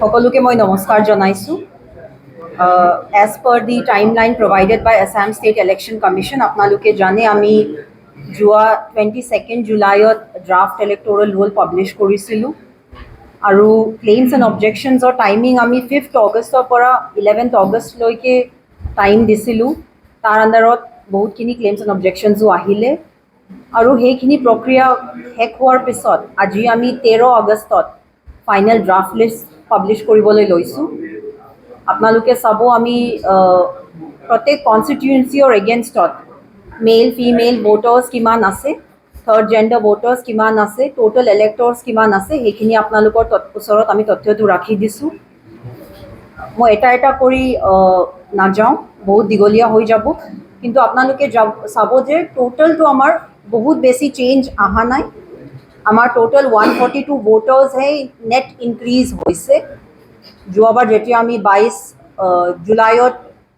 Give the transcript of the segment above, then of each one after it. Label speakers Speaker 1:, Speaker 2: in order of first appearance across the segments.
Speaker 1: সকলোকে মই নমস্কাৰ জনাইছোঁ। As per the timeline provided by Assam state election commission, আপোনালোকে জানে আমি যোৱা 22 জুলাইত ড্ৰাফ্ট ইলেক্ট'ৰেল ৰোল পাব্লিছ কৰিছিলোঁ আৰু ক্লেইমছ এণ্ড অবজেকশ্যনছৰ টাইমিং আমি 5 অগষ্টৰ পৰা 11 অগষ্টলৈকে টাইম দিছিলোঁ। তাৰ আণ্ডাৰত বহুতখিনি ক্লেইমছ এণ্ড অবজেকশ্যনছো আহিলে আৰু সেইখিনি প্ৰক্ৰিয়া শেষ হোৱাৰ পিছত আজি আমি 13 আগষ্টত ফাইনেল ড্ৰাফ্ট লিষ্ট পাব্লিছ কৰিবলৈ লৈছোঁ। আপোনালোকে চাব আমি প্ৰত্যেক কনষ্টিটুৱেঞ্চিৰ এগেইনষ্টত মেল ফিমেল ভোটাৰ্ছ কিমান আছে, থাৰ্ড জেণ্ডাৰ ভোটাৰ্ছ কিমান আছে, টোটেল ইলেক্টৰ্ছ কিমান আছে, সেইখিনি আপোনালোকৰ ওচৰত আমি তথ্যটো ৰাখি দিছোঁ। মই এটা এটা কৰি নাযাওঁ, বহুত দীঘলীয়া হৈ যাব, কিন্তু আপোনালোকে চাব যে টোটেলটো আমাৰ বহুত বেছি চেঞ্জ অহা নাই। আমাৰ টোটেল 142 ভোটাৰ্ছহে নেট ইনক্ৰিজ হৈছে। যোৱাবাৰ যেতিয়া আমি 22 জুলাইত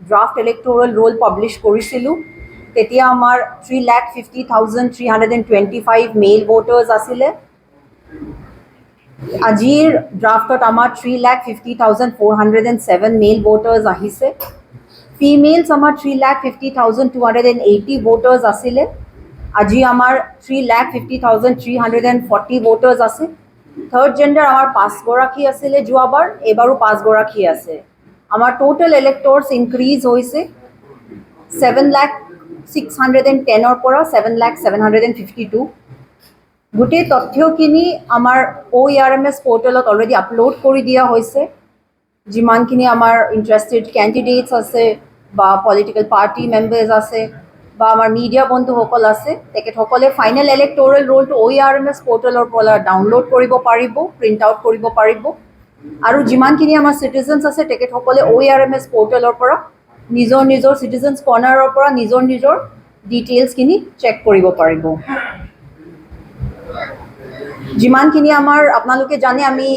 Speaker 1: ড্ৰাফ্ট ইলেক্ট'ৰেল ৰোল পাব্লিছ কৰিছিলোঁ তেতিয়া আমাৰ 3,50,325 মেইল ভোটাৰ্ছ আছিলে। আজিৰ ড্ৰাফ্টত আমাৰ 3,50,407 মেইল ভোটাৰ্ছ আহিছে। ফিমেলছ আমাৰ 3,50,280 ভোটাৰ্ছ আছিলে। আজি আমাৰ 3,50,340 ভোটাৰ্ছ আছে। থাৰ্ড জেণ্ডাৰ আমাৰ 5গৰাকী আছিলে যোৱাবাৰ, এইবাৰো 5গৰাকী আছে। আমাৰ টোটেল ইলেক্টৰ্ছ ইনক্ৰিজ হৈছে 7,610,000 পৰা 7,752,000। গোটেই তথ্যখিনি আমাৰ OERMS পৰ্টেলত অলৰেডি আপলোড কৰি দিয়া হৈছে। যিমানখিনি আমাৰ ইণ্টাৰেষ্টেড কেণ্ডিডেটছ আছে বা পলিটিকেল পাৰ্টি মেম্বাৰ্ছ আছে বা আমাৰ মিডিয়া বন্ধুসকল আছে, তেখেতসকলে ফাইনেল ইলেক্ট'ৰেল ৰোলটো OERMS পৰ্টেলৰ পৰা ডাউনলোড কৰিব পাৰিব, প্ৰিণ্ট আউট কৰিব পাৰিব। আৰু যিমানখিনি আমাৰ চিটিজেনছ আছে তেখেতসকলে OERMS পৰ্টেলৰ পৰা নিজৰ নিজৰ চিটিজেনছ কৰ্ণাৰৰ পৰা নিজৰ নিজৰ ডিটেইলছখিনি চেক কৰিব পাৰিব। যিমানখিনি আমাৰ আপোনালোকে জানে আমি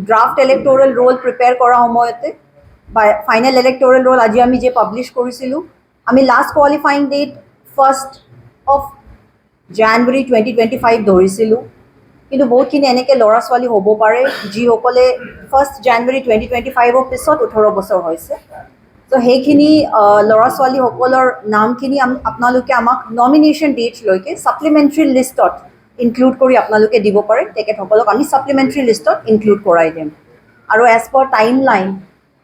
Speaker 1: ড্ৰাফ্ট ইলেক্ট'ৰেল ৰোল প্ৰিপেয়াৰ কৰাৰ সময়তে বা ফাইনেল ইলেক্ট'ৰেল ৰোল আজি আমি যে পাব্লিছ কৰিছিলোঁ, আমি লাষ্ট কোৱালিফাইং ডেট 1 জানুৱাৰী 2025 ধৰিছিলোঁ। কিন্তু বহুতখিনি এনেকৈ ল'ৰা ছোৱালী হ'ব পাৰে যিসকলে 1 জানুৱাৰী 2025ৰ পিছত 18 বছৰ হৈছে। ত' সেইখিনি ল'ৰা ছোৱালীসকলৰ নামখিনি আপোনালোকে আমাক নমিনেশ্যন ডেটলৈকে ছাপ্লিমেণ্টেৰী লিষ্টত ইনক্লুড কৰি আপোনালোকে দিব পাৰে। তেখেতসকলক আমি ছাপ্লিমেণ্টেৰী লিষ্টত ইনক্লুড কৰাই দিম। আৰু এজ পাৰ টাইম লাইন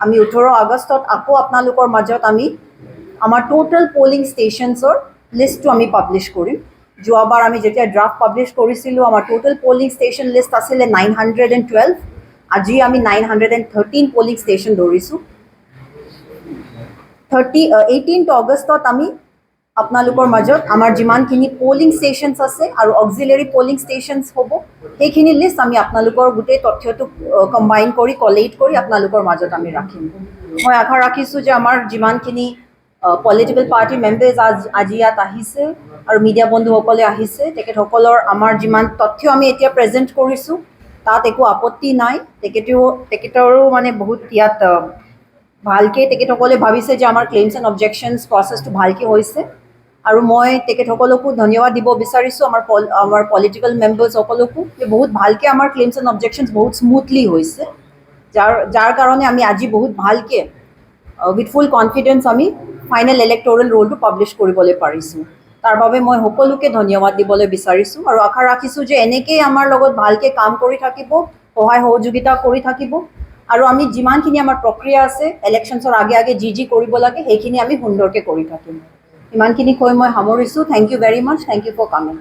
Speaker 1: আমি 18 আগষ্টত আকৌ আপোনালোকৰ মাজত আমি আমাৰ টোটেল পলিং ষ্টেচনছৰ লিষ্টটো আমি পাব্লিছ কৰিম। যোৱাবাৰ আমি যেতিয়া ড্ৰাফ্ট পাব্লিছ কৰিছিলোঁ আমাৰ টোটেল পলিং ষ্টেচন লিষ্ট আছিলে 912। আজি আমি 913 পলিং ষ্টেচন ধৰিছোঁ। 18 আগষ্টত আমি আপোনালোকৰ মাজত আমাৰ যিমানখিনি পলিং ষ্টেচনছ আছে আৰু অক্সিলেৰী পলিং ষ্টেচনছ হ'ব সেইখিনি লিষ্ট আমি আপোনালোকৰ গোটেই তথ্যটো কম্বাইন কৰি কলেক্ট কৰি আপোনালোকৰ মাজত আমি ৰাখিম। মই আশা ৰাখিছোঁ যে আমাৰ যিমানখিনি পলিটিকেল পাৰ্টি মেম্বাৰ্ছ আজি ইয়াত আহিছে আৰু মিডিয়া বন্ধুসকলে আহিছে, তেখেতসকলৰ আমাৰ যিমান তথ্য আমি এতিয়া প্ৰেজেণ্ট কৰিছোঁ তাত একো আপত্তি নাই। তেখেতৰো মানে বহুত ইয়াত ভালকৈ তেখেতসকলে ভাবিছে যে আমাৰ ক্লেইমছ এণ্ড অবজেকশ্যনছ প্ৰচেছটো ভালকৈ হৈছে। আৰু মই তেখেতসকলকো ধন্যবাদ দিব বিচাৰিছোঁ আমাৰ পলিটিকেল মেম্বাৰ্ছসকলকো যে বহুত ভালকৈ আমাৰ ক্লেইমছ এণ্ড অবজেকশ্যনছ বহুত স্মুথলি হৈছে, যাৰ কাৰণে আমি আজি বহুত ভালকৈ উইথ ফুল কনফিডেঞ্চ আমি ফাইনেল ইলেক্ট'ৰেল ৰোলটো পাব্লিছ কৰিবলৈ পাৰিছোঁ। তাৰ বাবে মই সকলোকে ধন্যবাদ দিবলৈ বিচাৰিছোঁ আৰু আশা ৰাখিছোঁ যে এনেকৈয়ে আমাৰ লগত ভালকৈ কাম কৰি থাকিব, সহায় সহযোগিতা কৰি থাকিব আৰু আমি যিমানখিনি আমাৰ প্ৰক্ৰিয়া আছে ইলেকশ্যনছৰ আগে আগে যি কৰিব লাগে সেইখিনি আমি সুন্দৰকৈ কৰি থাকিম। ইমানখিনি কৈ মই সামৰিছোঁ। Thank you very much. Thank you for coming.